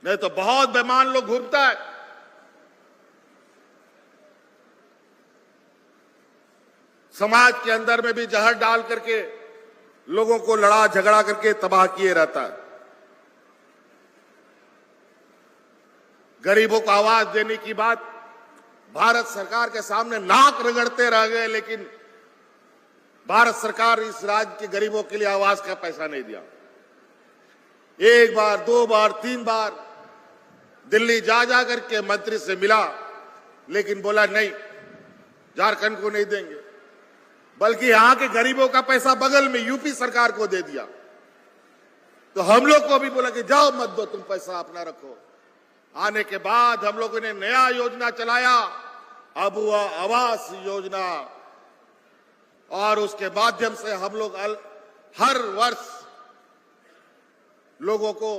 नहीं तो बहुत बेईमान लोग घूमता है। समाज के अंदर में भी जहर डाल करके लोगों को लड़ा झगड़ा करके तबाह किए रहता है। गरीबों को आवाज देने की बात भारत सरकार के सामने नाक रगड़ते रह गए, लेकिन भारत सरकार इस राज्य के गरीबों के लिए आवाज का पैसा नहीं दिया। एक बार, दो बार, तीन बार दिल्ली जा करके मंत्री से मिला, लेकिन बोला नहीं, झारखंड को नहीं देंगे, बल्कि यहां के गरीबों का पैसा बगल में यूपी सरकार को दे दिया। तो हम लोग को भी बोला कि जाओ मत दो, तुम पैसा अपना रखो। आने के बाद हम लोगों ने नया योजना चलाया, अबुआ आवास योजना, और उसके माध्यम से हम लोग हर वर्ष लोगों को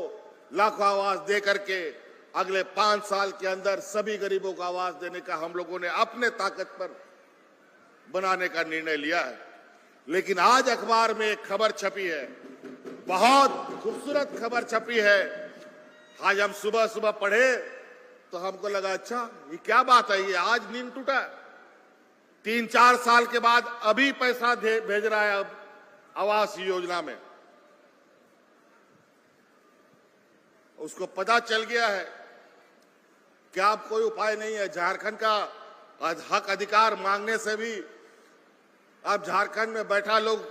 लाखों आवास दे करके अगले 5 साल के अंदर सभी गरीबों को आवास देने का हम लोगों ने अपने ताकत पर बनाने का निर्णय लिया है। लेकिन आज अखबार में एक खबर छपी है, बहुत खूबसूरत खबर छपी है। आज हम सुबह सुबह पढ़े तो हमको लगा अच्छा ये क्या बात है, ये आज नींद टूटा। 3-4 साल के बाद अभी पैसा भेज रहा है अब आवास योजना में। उसको पता चल गया है कि अब कोई उपाय नहीं है। झारखंड का हक अधिकार मांगने से भी अब झारखंड में बैठा लोग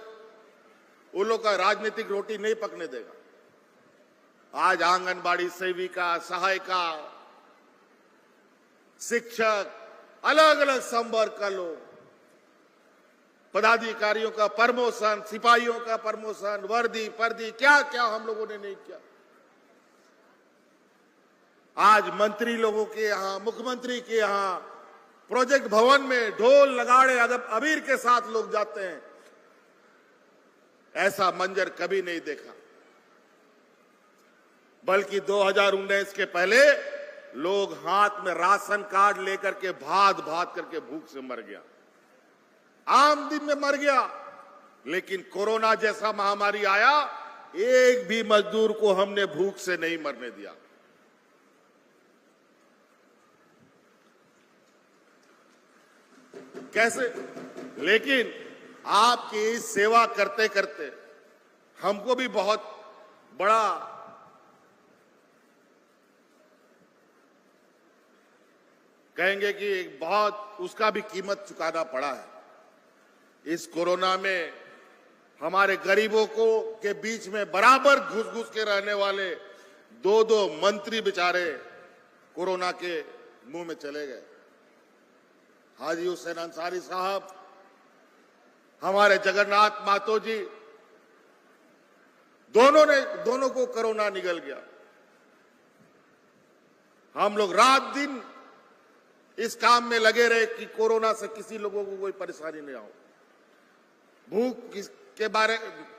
उन लोग का राजनीतिक रोटी नहीं पकने देगा। आज आंगनबाड़ी सेविका, सहायिका, शिक्षक, अलग अलग संवर्ग का लोग, पदाधिकारियों का प्रमोशन, सिपाहियों का प्रमोशन, वर्दी पर्दी, क्या क्या हम लोगों ने नहीं किया। आज मंत्री लोगों के यहां, मुख्यमंत्री के यहां प्रोजेक्ट भवन में ढोल नगाड़े अबीर के साथ लोग जाते हैं। ऐसा मंजर कभी नहीं देखा। बल्कि 2019 के पहले लोग हाथ में राशन कार्ड लेकर के भात करके भूख से मर गया, आम दिन में मर गया। लेकिन कोरोना जैसा महामारी आया, एक भी मजदूर को हमने भूख से नहीं मरने दिया। कैसे? लेकिन आपकी इस सेवा करते करते हमको भी बहुत बड़ा कहेंगे कि बहुत उसका भी कीमत चुकाना पड़ा है। इस कोरोना में हमारे गरीबों को के बीच में बराबर घुस के रहने वाले 2 मंत्री बेचारे कोरोना के मुंह में चले गए। हाजी हुसैन अंसारी साहब, हमारे जगन्नाथ महतो जी, दोनों को कोरोना निगल गया। हम लोग रात दिन इस काम में लगे रहे कि कोरोना से किसी लोगों को कोई परेशानी नहीं हो,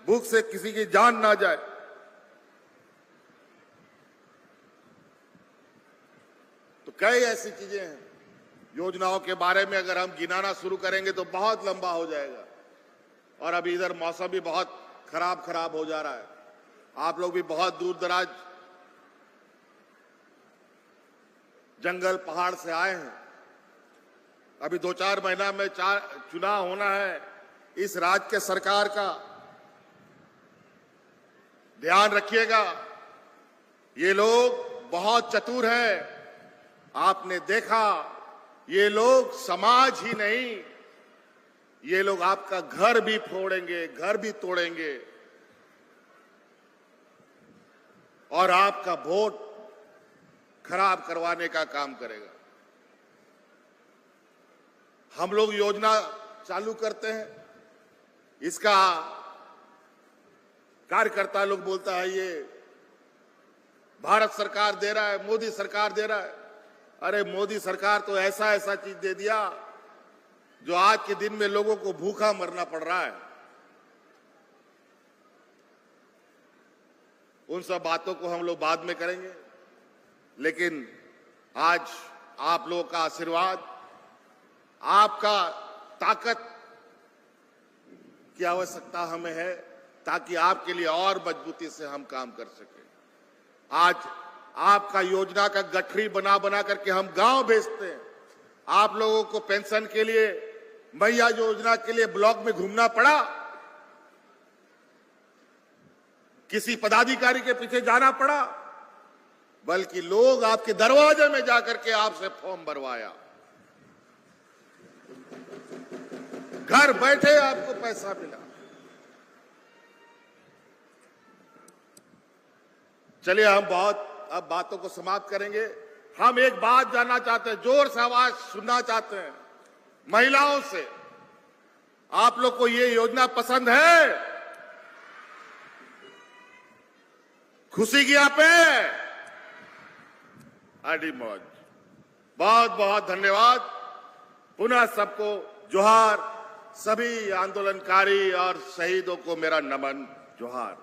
भूख से किसी की जान ना जाए। तो कई ऐसी चीजें हैं, योजनाओं के बारे में अगर हम गिनाना शुरू करेंगे तो बहुत लंबा हो जाएगा। और अभी इधर मौसम भी बहुत खराब हो जा रहा है। आप लोग भी बहुत दूर दराज जंगल पहाड़ से आए हैं। अभी 2-4 महीना में चुनाव होना है। इस राज्य के सरकार का ध्यान रखिएगा। ये लोग बहुत चतुर हैं। आपने देखा, ये लोग समाज ही नहीं, ये लोग आपका घर भी फोड़ेंगे, घर भी तोड़ेंगे और आपका वोट खराब करवाने का काम करेगा। हम लोग योजना चालू करते हैं, इसका कार्यकर्ता लोग बोलता है ये भारत सरकार दे रहा है, मोदी सरकार दे रहा है। अरे मोदी सरकार तो ऐसा चीज दे दिया जो आज के दिन में लोगों को भूखा मरना पड़ रहा है। उन सब बातों को हम लोग बाद में करेंगे, लेकिन आज आप लोगों का आशीर्वाद, आपका ताकत की आवश्यकता हमें है, ताकि आपके लिए और मजबूती से हम काम कर सकें। आज आपका योजना का गठरी बना बना करके हम गांव भेजते हैं। आप लोगों को पेंशन के लिए, मैया योजना के लिए ब्लॉक में घूमना पड़ा, किसी पदाधिकारी के पीछे जाना पड़ा, बल्कि लोग आपके दरवाजे में जाकर के आपसे फॉर्म भरवाया। घर बैठे आपको पैसा मिला। चलिए हम अब बातों को समाप्त करेंगे। हम एक बात जानना चाहते हैं, जोर से आवाज सुनना चाहते हैं महिलाओं से। आप लोग को ये योजना पसंद है? खुशी की आप है? अड़ी मौज। बहुत बहुत धन्यवाद। पुनः सबको जोहार। सभी आंदोलनकारी और शहीदों को मेरा नमन, जोहार।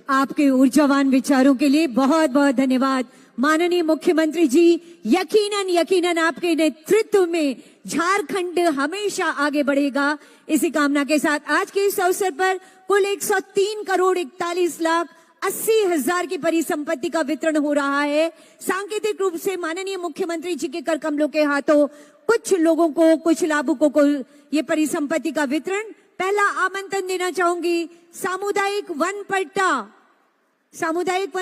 आपके ऊर्जावान विचारों के लिए बहुत बहुत धन्यवाद माननीय मुख्यमंत्री जी। यकीनन आपके नेतृत्व में झारखंड हमेशा आगे बढ़ेगा। इसी कामना के साथ आज के इस अवसर पर कुल 103 करोड़ 41 लाख 80 हजार की परिसंपत्ति का वितरण हो रहा है। सांकेतिक रूप से माननीय मुख्यमंत्री जी के कर कमलों के हाथों कुछ लोगों को, कुछ लाभुकों को ये परिसंपत्ति का वितरण। पहला आमंत्रण देना चाहूंगी सामुदायिक वन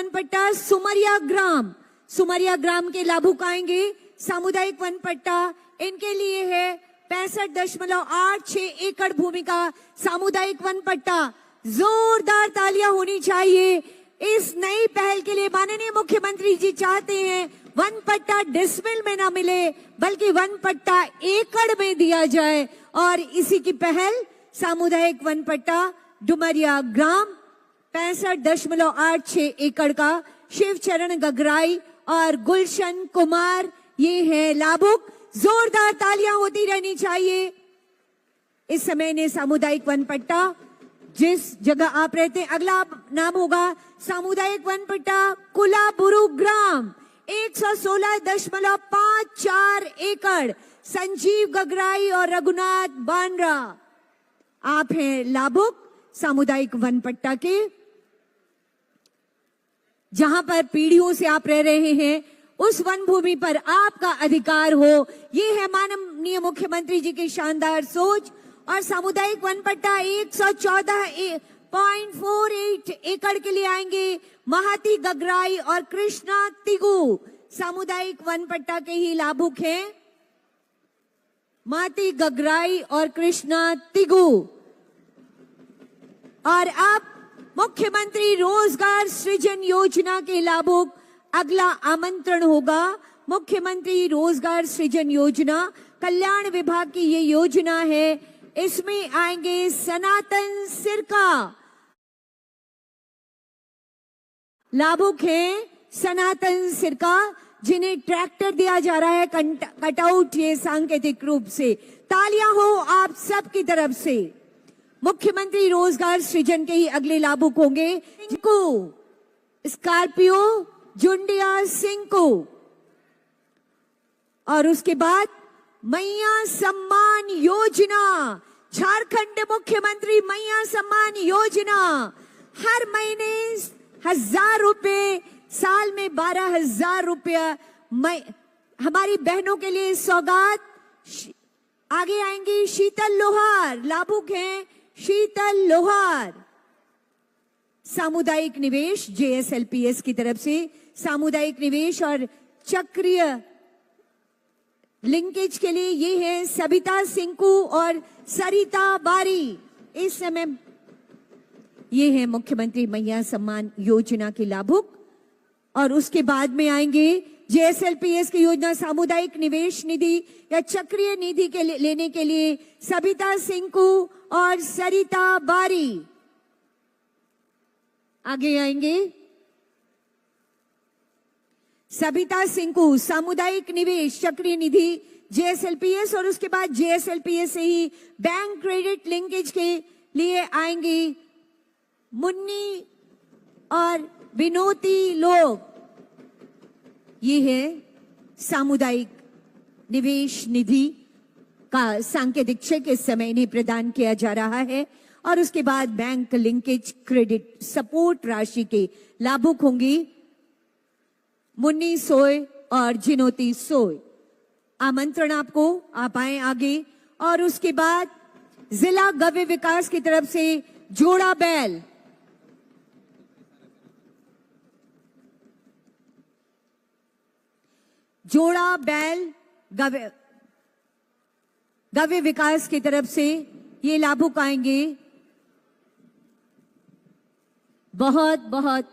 पट्टा सुमरिया ग्राम के लाभुक आएंगे। सामुदायिक वन पट्टा इनके लिए है 65.86 एकड़ भूमि का सामुदायिक वन पट्टा। जोरदार तालियां होनी चाहिए इस नई पहल के लिए। माननीय मुख्यमंत्री जी चाहते हैं वन पट्टा डिसमिल में ना मिले, बल्कि वन पट्टा एकड़ में दिया जाए, और इसी की पहल सामुदायिक वन पट्टा डुमरिया ग्राम 65.86 एकड़ का। शिव चरण गगराई और गुलशन कुमार ये है लाभुक। जोरदार तालियां होती रहनी चाहिए। इस समय ने सामुदायिक वन पट्टा जिस जगह आप रहते हैं, अगला नाम होगा सामुदायिक वन पट्टा कुलाबुरु ग्राम 116.54 एकड़। संजीव गगराई और रघुनाथ बानरा आप हैं लाभुक सामुदायिक वन पट्टा के। जहां पर पीढ़ियों से आप रह रहे हैं उस वन भूमि पर आपका अधिकार हो, ये है माननीय मुख्यमंत्री जी की शानदार सोच। और सामुदायिक वन पट्टा 114.48 एकड़ के लिए आएंगे महाती गगराई और कृष्णा तिगु। सामुदायिक वन पट्टा के ही लाभुक हैं महाती गगराई और कृष्णा तिगु। और अब मुख्यमंत्री रोजगार सृजन योजना के लाभुक अगला आमंत्रण होगा। मुख्यमंत्री रोजगार सृजन योजना कल्याण विभाग की ये योजना है। इसमें आएंगे सनातन सिरका, लाभुक हैं सनातन सिरका, जिन्हें ट्रैक्टर दिया जा रहा है कटआउट ये सांकेतिक रूप से। तालियां हो आप सब की तरफ से। मुख्यमंत्री रोजगार सृजन के ही अगले लाभुक होंगे जिनको स्कॉर्पियो जुंडिया सिंह को, और उसके बाद मैया सम्मान योजना, झारखंड मुख्यमंत्री मैया सम्मान योजना। हर महीने 1000 रुपए, साल में 12,000 रुपया हमारी बहनों के लिए सौगात। आगे आएंगी शीतल लोहार, लाभुक हैं शीतल लोहार। सामुदायिक निवेश JSLPS की तरफ से सामुदायिक निवेश और चक्रीय लिंकेज के लिए ये है सबिता सिंकू और सरिता बारी। इस समय ये है मुख्यमंत्री मैया सम्मान योजना के लाभुक। और उसके बाद में आएंगे JSLPS की योजना सामुदायिक निवेश निधि या चक्रीय निधि के लेने के लिए सबिता सिंकू और सरिता बारी आगे आएंगे। सबिता सिंकू सामुदायिक निवेश चक्रीय निधि JSLPS, और उसके बाद JSLPS से ही बैंक क्रेडिट लिंकेज के लिए आएंगी मुन्नी और विनोती लोग। ये है सामुदायिक निवेश निधि का सांकेतिक चेक इस समय इन्हें प्रदान किया जा रहा है। और उसके बाद बैंक लिंकेज क्रेडिट सपोर्ट राशि के लाभुक होंगी मुन्नी सोय और जिनोती सोय। आमंत्रण आपको, आप आए आगे। और उसके बाद जिला गव्य विकास की तरफ से जोड़ा बैल, जोड़ा बैल गव्य विकास की तरफ से ये लाभुक आएंगे। बहुत बहुत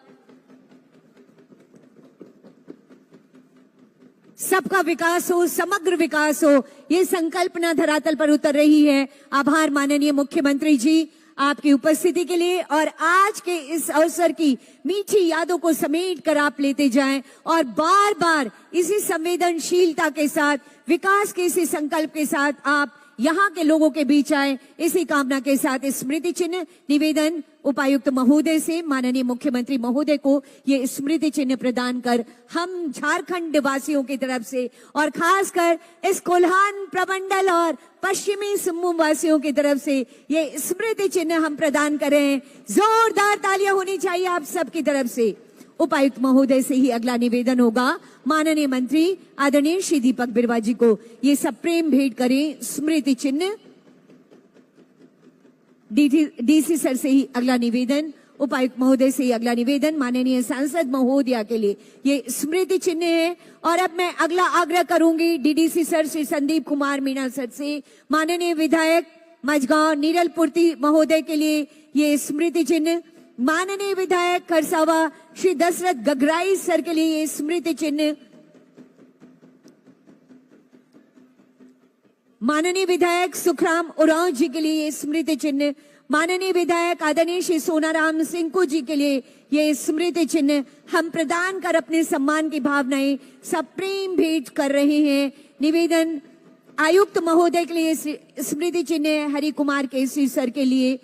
सबका विकास हो, समग्र विकास हो, ये संकल्पना धरातल पर उतर रही है। आभार माननीय मुख्यमंत्री जी आपकी उपस्थिति के लिए, और आज के इस अवसर की मीठी यादों को समेट कर आप लेते जाएं और बार बार इसी संवेदनशीलता के साथ, विकास के इसी संकल्प के साथ आप यहाँ के लोगों के बीच आए। इसी कामना के साथ स्मृति चिन्ह निवेदन उपायुक्त महोदय से माननीय मुख्यमंत्री महोदय को ये स्मृति चिन्ह प्रदान कर हम झारखंड वासियों की तरफ से और खासकर इस कोल्हान प्रमंडल और पश्चिमी सिंहभूम वासियों की तरफ से ये स्मृति चिन्ह हम प्रदान करें। जोरदार तालियां होनी चाहिए आप सबकी तरफ से। उपायुक्त महोदय से ही अगला निवेदन होगा। माननीय मंत्री आदरणीय श्री दीपक बिरुवा जी को ये सब प्रेम भेंट करें स्मृति चिन्ह। डीसी सर से ही अगला निवेदन, उपायुक्त महोदय से ही अगला निवेदन, माननीय सांसद महोदया के लिए ये स्मृति चिन्ह है। और अब मैं अगला आग्रह करूंगी DDC sir Shri Sandeep Kumar Meena sir से, माननीय विधायक मझगांव नीरलपुर्ती महोदय के लिए ये स्मृति चिन्ह, माननीय विधायक खरसावा श्री दशरथ गगराई सर के लिए ये स्मृति चिन्ह, माननीय विधायक सुखराम उरांव जी के लिए ये स्मृति चिन्ह, माननीय विधायक आदरणीय श्री सोनाराम सिंह जी के लिए ये स्मृति चिन्ह हम प्रदान कर अपने सम्मान की भावनाएं सब प्रेम भेंट कर रहे हैं। निवेदन आयुक्त महोदय के लिए स्मृति चिन्ह हरि कुमार केसरी सर के लिए,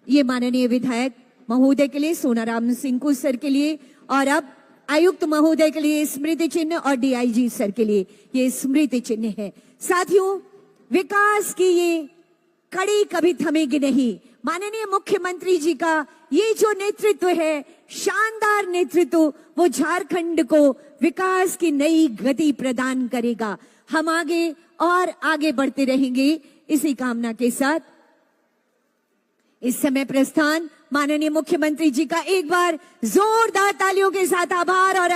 ये माननीय विधायक महोदय के लिए सोनाराम सिंह सर के लिए, और अब आयुक्त महोदय के लिए स्मृति चिन्ह और डीआईजी सर के लिए ये स्मृति चिन्ह है। साथियों, विकास की ये कड़ी कभी थमेगी नहीं। माननीय मुख्यमंत्री जी का ये जो नेतृत्व है, शानदार नेतृत्व, वो झारखंड को विकास की नई गति प्रदान करेगा। हम आगे और आगे बढ़ते रहेंगे इसी कामना के साथ। इस समय प्रस्थान माननीय मुख्यमंत्री जी का एक बार जोरदार तालियों के साथ आभार और